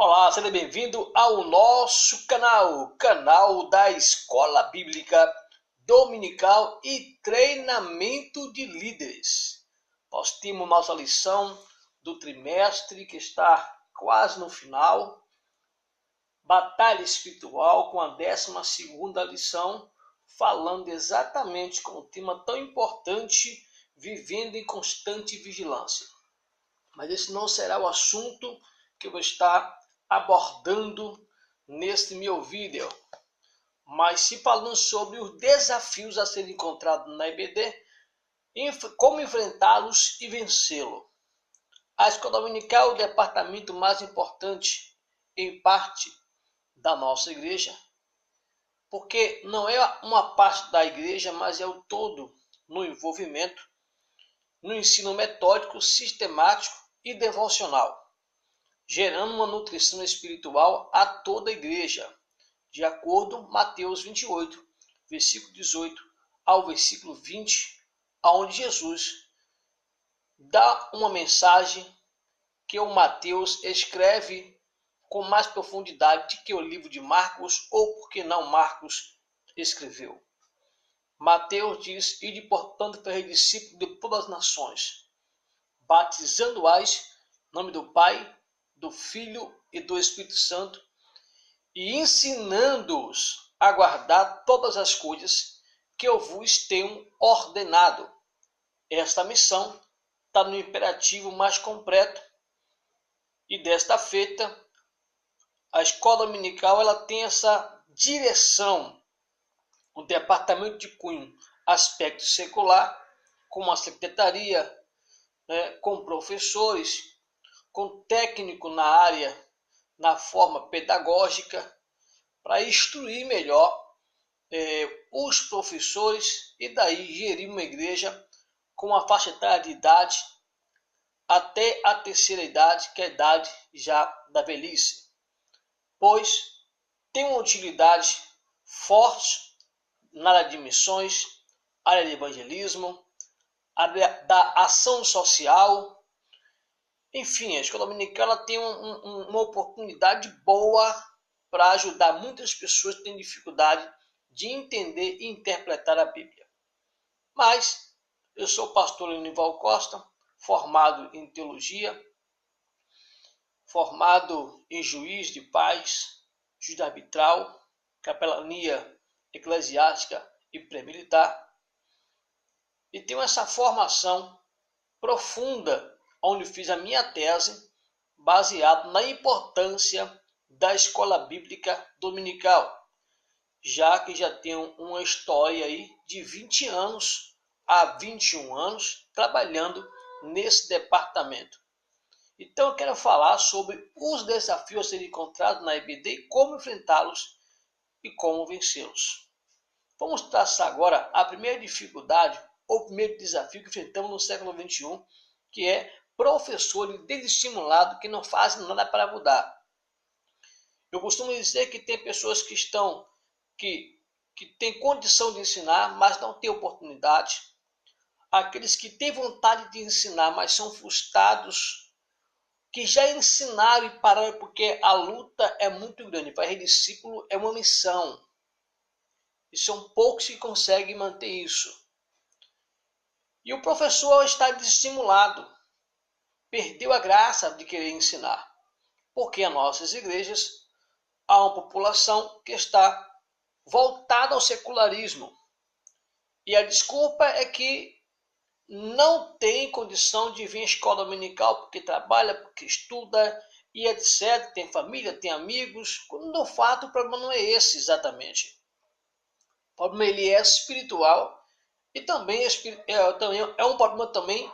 Olá, seja bem-vindo ao nosso canal da Escola Bíblica Dominical e Treinamento de Líderes. Nós temos nossa lição do trimestre que está quase no final, Batalha Espiritual, com a 12ª lição, falando exatamente com um tema tão importante, vivendo em constante vigilância. Mas esse não será o assunto que eu vou estar abordando neste meu vídeo, mas sim falando sobre os desafios a serem encontrados na EBD, como enfrentá-los e vencê-los. A escola dominical é o departamento mais importante, em parte, da nossa igreja, porque não é uma parte da igreja, mas é o todo no envolvimento, no ensino metódico, sistemático e devocional, gerando uma nutrição espiritual a toda a igreja, de acordo com Mateus 28, versículo 18 ao versículo 20, onde Jesus dá uma mensagem que o Mateus escreve com mais profundidade que o livro de Marcos, ou porque não Marcos escreveu. Mateus diz: "Ide, portanto, fazer discípulos de todas as nações, batizando-as em nome do Pai, do Filho e do Espírito Santo, e ensinando-os a guardar todas as coisas que eu vos tenho ordenado." Esta missão está no imperativo mais completo, e desta feita, a escola dominical ela tem essa direção, o departamento de cunho, aspecto secular, com uma secretaria, com professores, com técnico na área, na forma pedagógica, para instruir melhor os professores e daí gerir uma igreja com a faixa etária de idade até a terceira idade, que é a idade já da velhice, pois tem uma utilidade forte na área de missões, área de evangelismo, área da ação social. Enfim, a escola dominical ela tem uma oportunidade boa para ajudar muitas pessoas que têm dificuldade de entender e interpretar a Bíblia. Mas eu sou o pastor Lenival Costa, formado em teologia, formado em juiz de paz, juiz arbitral, capelania eclesiástica e pré-militar, e tenho essa formação profunda, onde fiz a minha tese, baseado na importância da escola bíblica dominical, já que já tenho uma história aí de 20 anos a 21 anos trabalhando nesse departamento. Então eu quero falar sobre os desafios a serem encontrados na EBD e como enfrentá-los e como vencê-los. Vamos traçar agora a primeira dificuldade ou primeiro desafio que enfrentamos no século XXI, que é professores desestimulados que não fazem nada para mudar. Eu costumo dizer que tem pessoas que têm condição de ensinar, mas não têm oportunidade. Aqueles que têm vontade de ensinar, mas são frustrados, que já ensinaram e pararam porque a luta é muito grande. Fazer discípulo é uma missão. E são poucos que conseguem manter isso. E o professor está desestimulado, perdeu a graça de querer ensinar, porque em nossas igrejas há uma população que está voltada ao secularismo. E a desculpa é que não tem condição de vir à escola dominical porque trabalha, porque estuda e etc. Tem família, tem amigos. Quando no fato o problema não é esse exatamente. O problema ele é espiritual e também é um problema também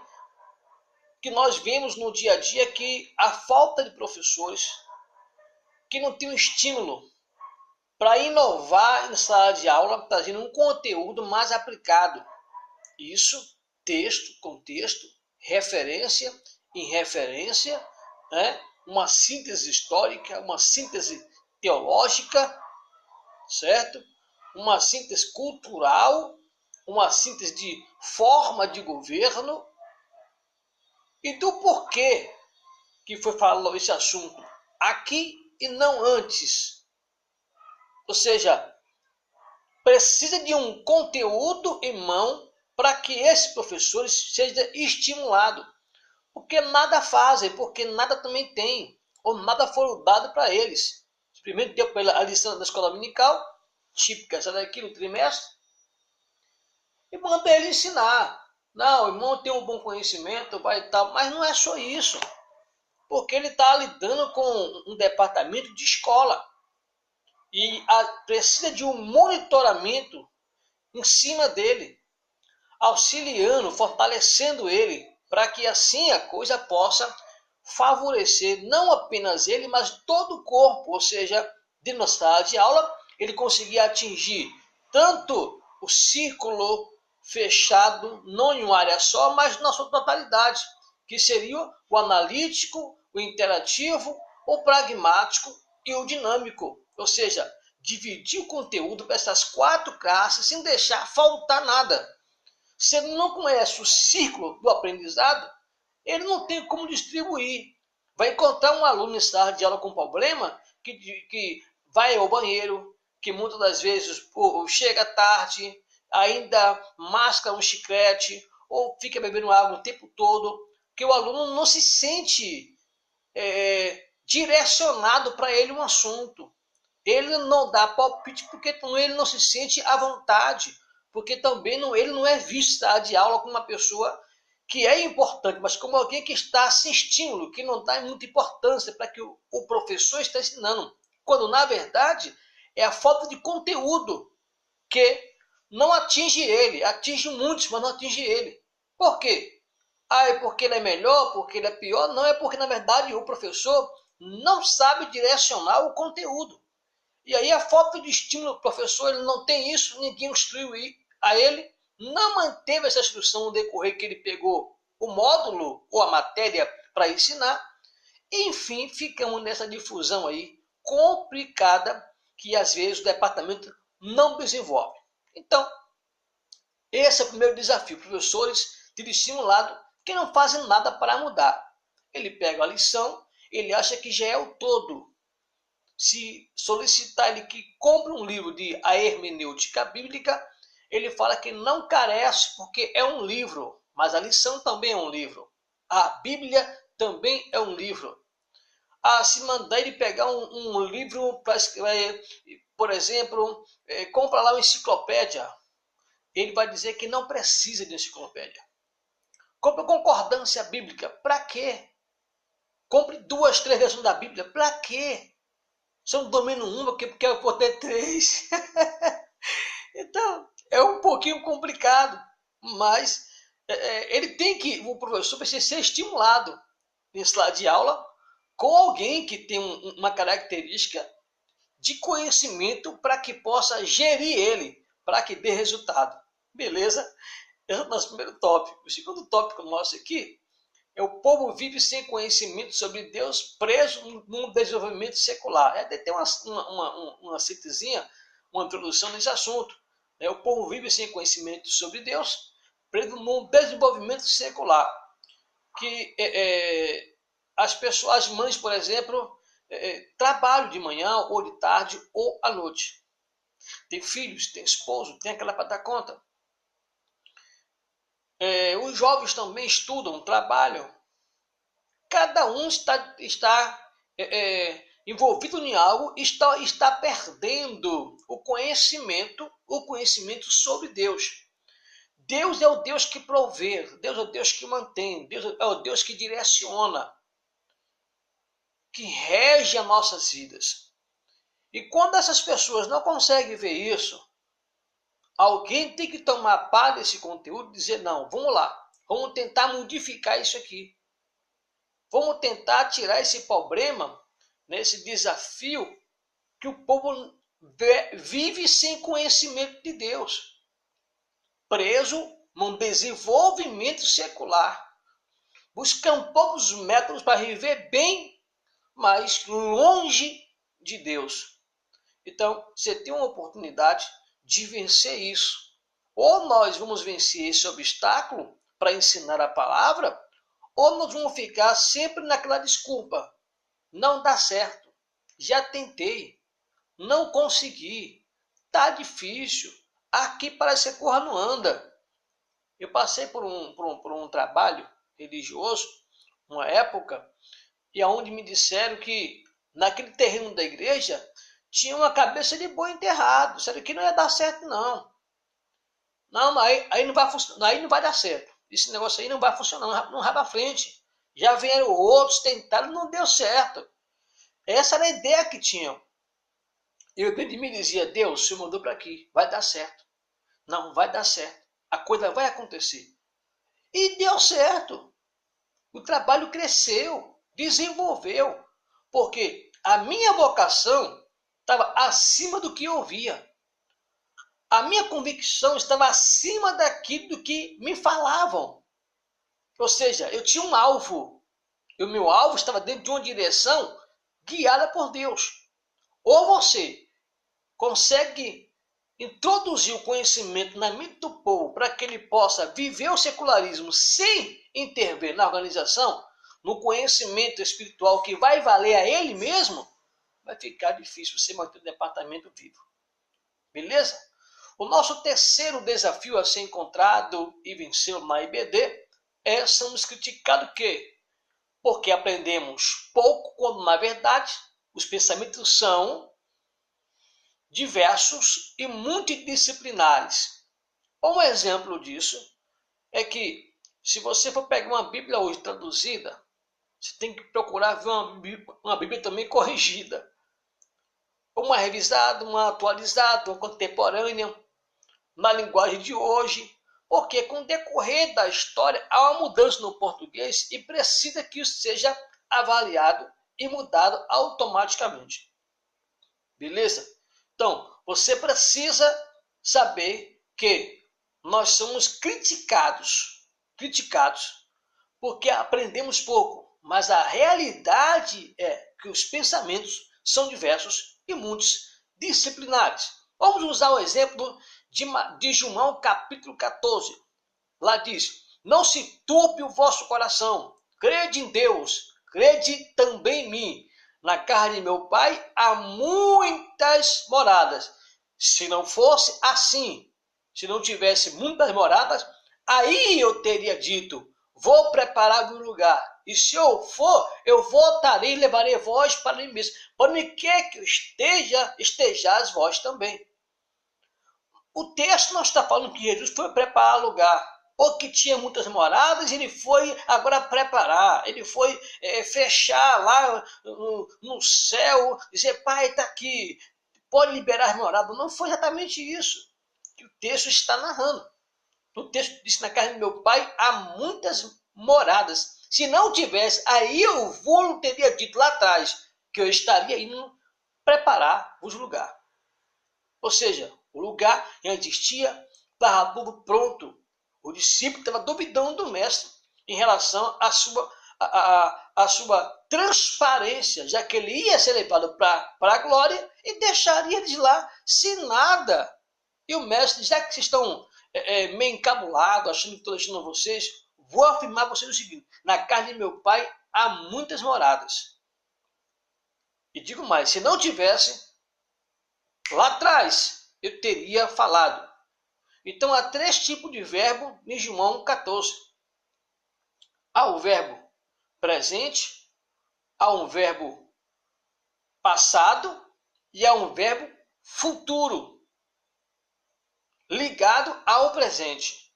que nós vemos no dia a dia, que a falta de professores que não tem um estímulo para inovar em sala de aula, trazendo um conteúdo mais aplicado. Isso, texto, contexto, referência em referência, uma síntese histórica, uma síntese teológica, certo? Uma síntese cultural, uma síntese de forma de governo e do porquê que foi falado esse assunto aqui e não antes. Ou seja, precisa de um conteúdo em mão para que esses professores sejam estimulados. Porque nada fazem, porque nada também tem, ou nada foi dado para eles. Simplesmente deu para a lição da escola dominical, típica, essa daqui no trimestre, e manda ele ensinar. Não, o irmão tem um bom conhecimento, vai e tal, mas não é só isso. Porque ele está lidando com um departamento de escola. E precisa de um monitoramento em cima dele, auxiliando, fortalecendo ele, para que assim a coisa possa favorecer não apenas ele, mas todo o corpo. Ou seja, dentro da sala de aula, ele conseguir atingir tanto o círculo fechado, não em uma área só, mas na sua totalidade, que seria o analítico, o interativo, o pragmático e o dinâmico. Ou seja, dividir o conteúdo para essas 4 classes sem deixar faltar nada. Se ele não conhece o ciclo do aprendizado, ele não tem como distribuir. Vai encontrar um aluno em sala de aula com problema que vai ao banheiro, que muitas das vezes chega tarde, ainda masca um chiclete, ou fica bebendo água o tempo todo, que o aluno não se sente direcionado para ele um assunto. Ele não dá palpite porque ele não se sente à vontade, porque também ele não é visto de aula como uma pessoa que é importante, mas como alguém que está assistindo, que não dá muita importância para que o professor está ensinando, quando na verdade é a falta de conteúdo que não atinge ele, atinge muitos, mas não atinge ele. Por quê? É porque ele é melhor, porque ele é pior? Não, é porque na verdade o professor não sabe direcionar o conteúdo. E aí a falta de estímulo do professor, ele não tem isso, ninguém instruiu a ele, não manteve essa instrução no decorrer que ele pegou o módulo ou a matéria para ensinar, e, enfim, ficamos nessa difusão aí complicada que às vezes o departamento não desenvolve. Então, esse é o primeiro desafio, professores de estimulado que não fazem nada para mudar. Ele pega a lição, ele acha que já é o todo. Se solicitar ele que compre um livro de a hermenêutica bíblica, ele fala que não carece porque é um livro, mas a lição também é um livro. A Bíblia também é um livro. Se mandar ele pegar um livro, por exemplo, compra lá uma enciclopédia, ele vai dizer que não precisa de enciclopédia. Compre concordância bíblica, para quê? Compre 2, 3 versões da Bíblia, para quê? Se eu não domino uma, porque eu vou ter 3. Então, é um pouquinho complicado, mas ele tem que, o professor precisa ser estimulado em sala de aula com alguém que tem uma característica de conhecimento para que possa gerir ele, para que dê resultado. Beleza? Esse é o nosso primeiro tópico. O segundo tópico nosso aqui é o povo vive sem conhecimento sobre Deus, preso num desenvolvimento secular. Tem uma síntesezinha, uma introdução nesse assunto. O povo vive sem conhecimento sobre Deus, preso num desenvolvimento secular. Que as pessoas, as mães, por exemplo, trabalham de manhã, ou de tarde, ou à noite. Tem filhos, tem esposo, tem aquela para dar conta. Os jovens também estudam, trabalham. Cada um está envolvido em algo, está perdendo o conhecimento sobre Deus. Deus é o Deus que provê, Deus é o Deus que mantém, Deus é o Deus que direciona, que rege as nossas vidas. E quando essas pessoas não conseguem ver isso, alguém tem que tomar parte desse conteúdo e dizer, não, vamos lá, vamos tentar modificar isso aqui. Vamos tentar tirar esse problema, esse desafio que o povo vive sem conhecimento de Deus, preso num desenvolvimento secular, buscando todos os métodos para viver bem, mas longe de Deus. Então, você tem uma oportunidade de vencer isso. Ou nós vamos vencer esse obstáculo para ensinar a palavra, ou nós vamos ficar sempre naquela desculpa. não dá certo. Já tentei, não consegui, tá difícil. Aqui parece que a coisa não anda. Eu passei por um trabalho religioso, uma época, e aonde me disseram que naquele terreno da igreja tinha uma cabeça de boi enterrado. Disseram que não ia dar certo, não. Não, aí não vai funcionar, aí não vai dar certo. Esse negócio aí não vai funcionar, não vai para frente. Já vieram outros, tentaram, não deu certo. Essa era a ideia que tinham. Eu dentro de mim dizia, Deus, o Senhor mandou para aqui, vai dar certo. Não, vai dar certo. A coisa vai acontecer. E deu certo. O trabalho cresceu, desenvolveu. Porque a minha vocação estava acima do que eu ouvia. A minha convicção estava acima daquilo do que me falavam. Ou seja, eu tinha um alvo. E o meu alvo estava dentro de uma direção guiada por Deus. Ou você consegue introduzir o conhecimento na mente do povo para que ele possa viver o secularismo sem intervir na organização, no conhecimento espiritual que vai valer a ele mesmo, vai ficar difícil você manter o departamento vivo. Beleza? O nosso terceiro desafio a ser encontrado e venceu na IBD é sermos criticados porque aprendemos pouco, quando na verdade os pensamentos são diversos e multidisciplinares. Um exemplo disso é que, se você for pegar uma Bíblia hoje traduzida, você tem que procurar ver uma Bíblia também corrigida. Uma revisada, uma atualizada, uma contemporânea, na linguagem de hoje, porque com o decorrer da história há uma mudança no português e precisa que isso seja avaliado e mudado automaticamente. Beleza? Então, você precisa saber que nós somos criticados porque aprendemos pouco, mas a realidade é que os pensamentos são diversos e muitos disciplinares. Vamos usar o exemplo de João capítulo 14. Lá diz, não se turbe o vosso coração, crede em Deus, crede também em mim. Na casa de meu pai há muitas moradas. Se não fosse assim, se não tivesse muitas moradas, aí eu teria dito, vou preparar um lugar. E se eu for, eu voltarei e levarei vós para mim mesmo. Para mim quer que eu estejais vós também. O texto não está falando que Jesus foi preparar lugar, ou que tinha muitas moradas, ele foi agora preparar, ele foi fechar lá no céu, dizer, pai, está aqui, pode liberar as moradas. Não foi exatamente isso que o texto está narrando. O texto diz, na casa do meu pai há muitas moradas. Se não tivesse, aí eu vou teria dito lá atrás, que eu estaria indo preparar os lugares. Ou seja, o lugar já existia, estava tudo pronto. O discípulo estava duvidando do mestre em relação à sua transparência, já que ele ia ser levado para a glória e deixaria de lá sem nada. E o mestre, já que vocês estão meio encabulados, achando que estou deixando vocês, vou afirmar a vocês o seguinte, na casa de meu pai há muitas moradas. E digo mais, se não tivesse, lá atrás eu teria falado. Então há 3 tipos de verbo em João 14. Há o verbo presente, há um verbo passado e há um verbo futuro, ligado ao presente.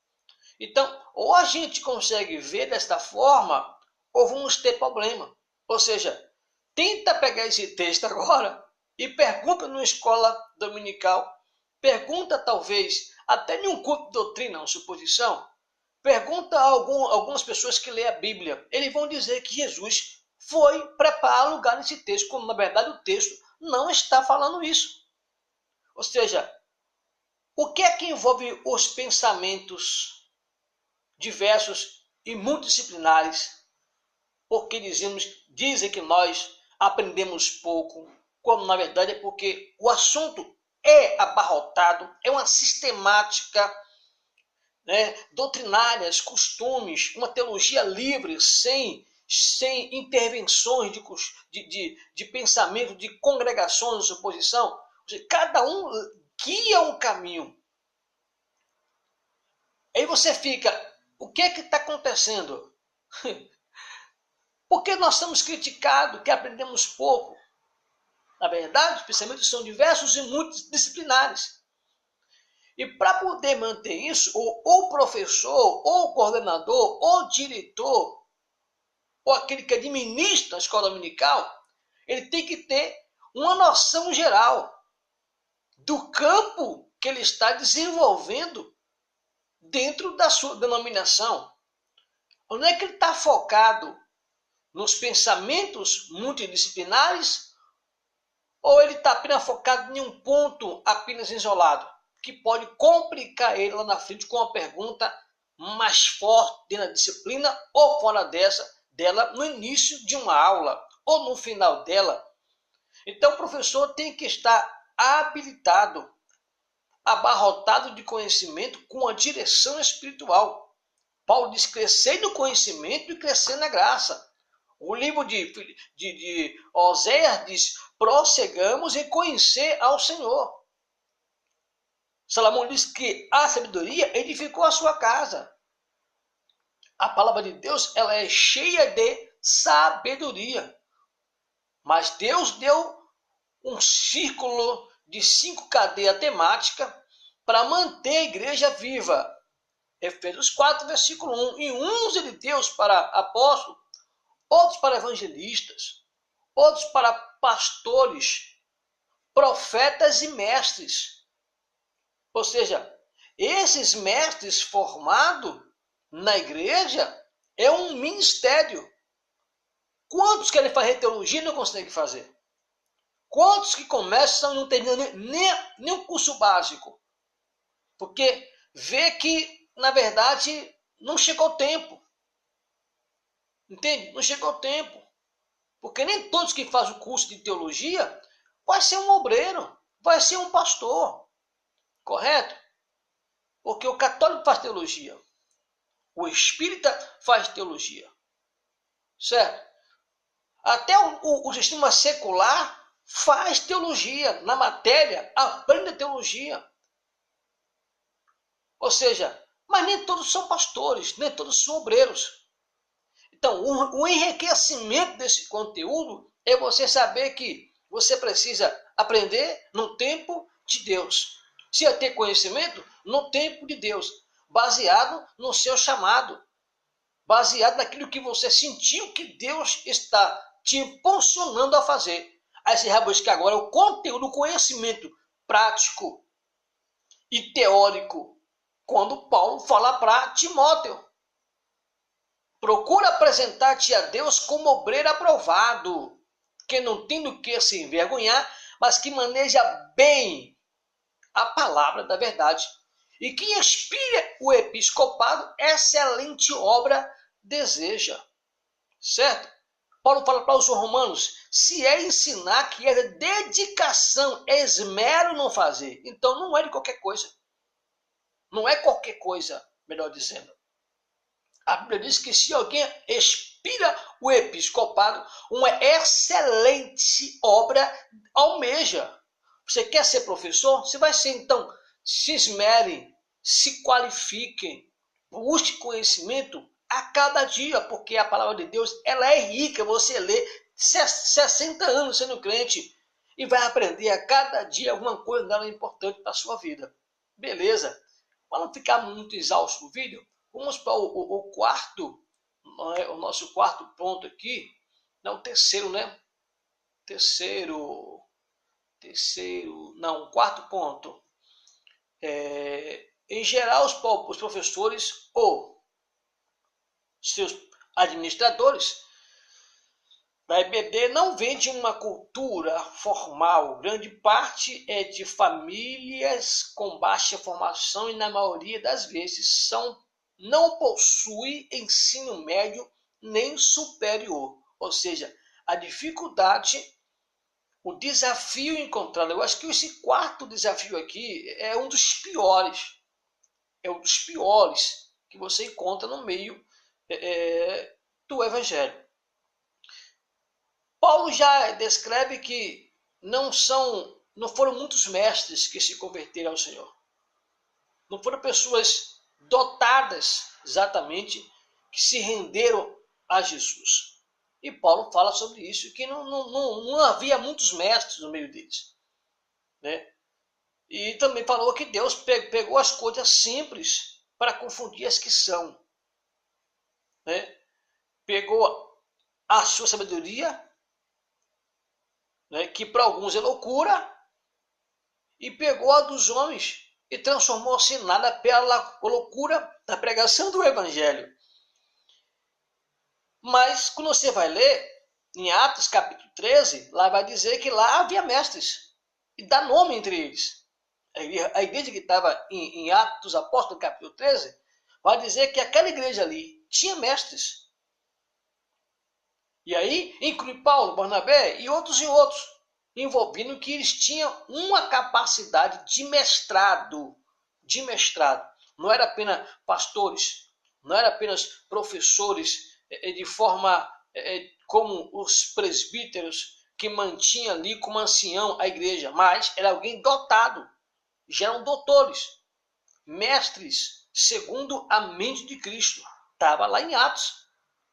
Então, ou a gente consegue ver desta forma, ou vamos ter problema. Ou seja, tenta pegar esse texto agora e pergunta numa escola dominical, pergunta talvez até em um culto de doutrina, uma suposição, pergunta a algumas pessoas que lêem a Bíblia. Eles vão dizer que Jesus foi preparar lugar nesse texto, quando na verdade o texto não está falando isso. Ou seja, o que é que envolve os pensamentos diversos e multidisciplinares? Porque dizem que nós aprendemos pouco, quando na verdade é porque o assunto é abarrotado, é uma sistemática, doutrinárias, costumes, uma teologia livre, sem sem intervenções de pensamento, de congregações de oposição. Cada um guia um caminho. Aí você fica, o que é que está acontecendo? Porque nós somos criticados, que aprendemos pouco. Na verdade, os pensamentos são diversos e multidisciplinares. E para poder manter isso, ou o professor, ou o coordenador, ou o diretor, ou aquele que administra a escola dominical, ele tem que ter uma noção geral do campo que ele está desenvolvendo dentro da sua denominação. Onde é que ele está focado? Nos pensamentos multidisciplinares? Ou ele está apenas focado em um ponto apenas isolado, que pode complicar ele lá na frente com uma pergunta mais forte dentro da disciplina ou fora dela no início de uma aula ou no final dela? Então o professor tem que estar habilitado, abarrotado de conhecimento com a direção espiritual. Paulo diz: crescer no conhecimento e crescer na graça. O livro de Oséias diz: prossegamos em conhecer ao Senhor. Salomão diz que a sabedoria edificou a sua casa. A palavra de Deus, ela é cheia de sabedoria. Mas Deus deu um círculo de 5 cadeias temáticas para manter a igreja viva. Efésios 4, versículo 1. E uns ele deu para apóstolos, outros para evangelistas, outros para pastores, profetas e mestres. Ou seja, esses mestres formados na igreja é um ministério. Quantos querem fazer teologia e não conseguem fazer? Quantos que começam e não terminam nem um curso básico? Porque vê que, na verdade, não chegou o tempo. Entende? Não chegou o tempo. Porque nem todos que fazem o curso de teologia vai ser um obreiro, vai ser um pastor. Correto? Porque o católico faz teologia. O espírita faz teologia. Certo? Até o sistema secular faz teologia. Na matéria, aprende teologia. Ou seja, mas nem todos são pastores, nem todos são obreiros. Então, o enriquecimento desse conteúdo é você saber que você precisa aprender no tempo de Deus. Se é ter conhecimento, no tempo de Deus, baseado no seu chamado, baseado naquilo que você sentiu que Deus está te impulsionando a fazer. Aí você vai buscar agora o conteúdo, o conhecimento prático e teórico, quando Paulo fala para Timóteo: procura apresentar-te a Deus como obreiro aprovado, que não tem do que se envergonhar, mas que maneja bem a palavra da verdade, e que inspira o episcopado, excelente obra deseja. Certo? Paulo fala para os romanos: se é ensinar, que é dedicação, esmero não fazer. Então não é de qualquer coisa. Não é qualquer coisa, melhor dizendo. A Bíblia diz que se alguém expira o episcopado, uma excelente obra almeja. Você quer ser professor? Você vai ser, então. Se esmerem, se qualifiquem, busque conhecimento a cada dia, porque a palavra de Deus, ela é rica. Você lê 60 anos sendo crente e vai aprender a cada dia alguma coisa dela importante para a sua vida. Beleza? Para não ficar muito exausto o vídeo, vamos para o quarto, o nosso quarto ponto aqui. Não, o terceiro, né? Quarto ponto. Em geral, os professores ou seus administradores da EBD não vêm de uma cultura formal. Grande parte é de famílias com baixa formação e, na maioria das vezes, não possui ensino médio nem superior. Ou seja, a dificuldade, o desafio encontrado. Eu acho que esse quarto desafio aqui é um dos piores. É um dos piores que você encontra no meio do Evangelho. Paulo já descreve que não foram muitos mestres que se converteram ao Senhor. Não foram pessoas dotadas exatamente que se renderam a Jesus. E Paulo fala sobre isso, que não havia muitos mestres no meio deles, né? E também falou que Deus pegou as coisas simples para confundir as que são, né? Pegou a sua sabedoria, né, que para alguns é loucura, e pegou a dos homens e transformou-se em nada pela loucura da pregação do Evangelho. Mas quando você vai ler em Atos capítulo 13, lá vai dizer que lá havia mestres, e dá nome entre eles. A igreja que estava em Atos dos Apóstolos, capítulo 13, vai dizer que aquela igreja ali tinha mestres. E aí inclui Paulo, Barnabé e outros, envolvendo que eles tinham uma capacidade de mestrado. Não era apenas pastores, não era apenas professores de forma como os presbíteros que mantinham ali como ancião a igreja, mas era alguém dotado, já eram doutores, mestres, segundo a mente de Cristo. Estava lá em Atos,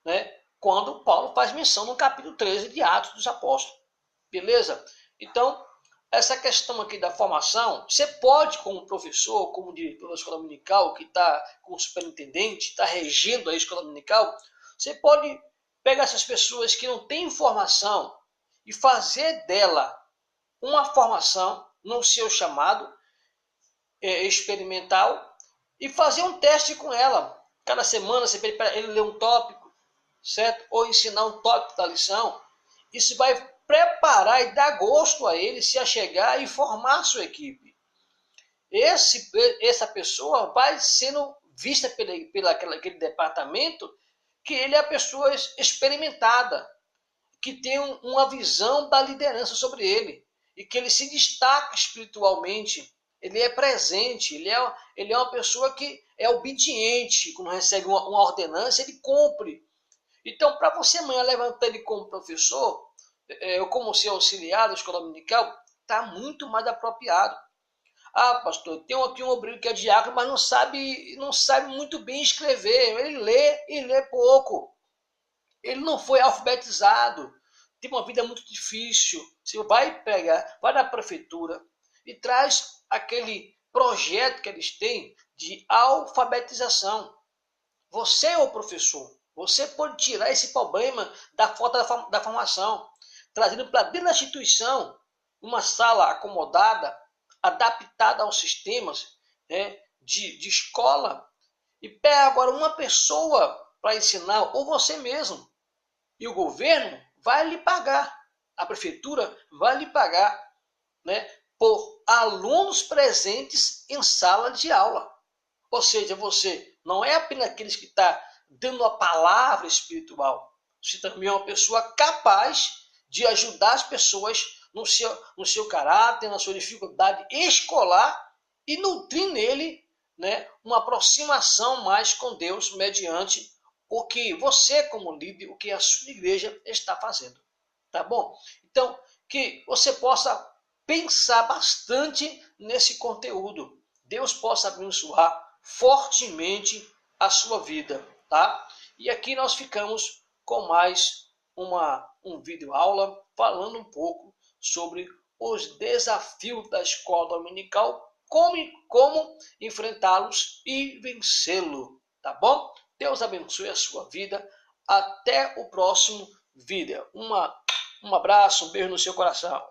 né? Quando Paulo faz menção no capítulo 13 de Atos dos Apóstolos. Beleza? Então, essa questão aqui da formação, você pode, como professor, como diretor da escola dominical, que está como superintendente, está regendo a escola dominical, você pode pegar essas pessoas que não têm formação e fazer dela uma formação no seu chamado experimental e fazer um teste com ela. Cada semana você pede para ele ler um tópico, certo? Ou ensinar um tópico da lição. Isso vai preparar e dar gosto a ele se achegar e formar sua equipe. Essa pessoa vai sendo vista aquele departamento que ele é a pessoa experimentada, que tem uma visão da liderança sobre ele e que ele se destaca espiritualmente, ele é presente, ele é uma pessoa que é obediente, quando recebe uma ordenança, ele cumpre. Então, para você amanhã levantar ele como professor, ou como seu auxiliar da escola dominical, está muito mais apropriado. Ah, pastor, tem aqui um obreiro que é diácono, mas não sabe muito bem escrever. Ele lê e lê pouco. Ele não foi alfabetizado. Tem uma vida muito difícil. Você vai na prefeitura e traz aquele projeto que eles têm de alfabetização. Você é o professor. Você pode tirar esse problema da falta da formação, trazendo para dentro da instituição uma sala acomodada, adaptada aos sistemas, né, de escola, e pega agora uma pessoa para ensinar, ou você mesmo, e o governo vai lhe pagar, a prefeitura vai lhe pagar, né, por alunos presentes em sala de aula. Ou seja, você não é apenas aqueles que está dando a palavra espiritual, você também é uma pessoa capaz de ajudar as pessoas no seu caráter, na sua dificuldade escolar e nutrir nele, né, uma aproximação mais com Deus mediante o que você, como líder, o que a sua igreja está fazendo. Tá bom? Então, que você possa pensar bastante nesse conteúdo. Deus possa abençoar fortemente a sua vida, tá? E aqui nós ficamos com mais um vídeo aula falando um pouco sobre os desafios da escola dominical, como enfrentá-los e vencê-lo, tá bom? Deus abençoe a sua vida. Até o próximo vídeo. Um abraço, um beijo no seu coração.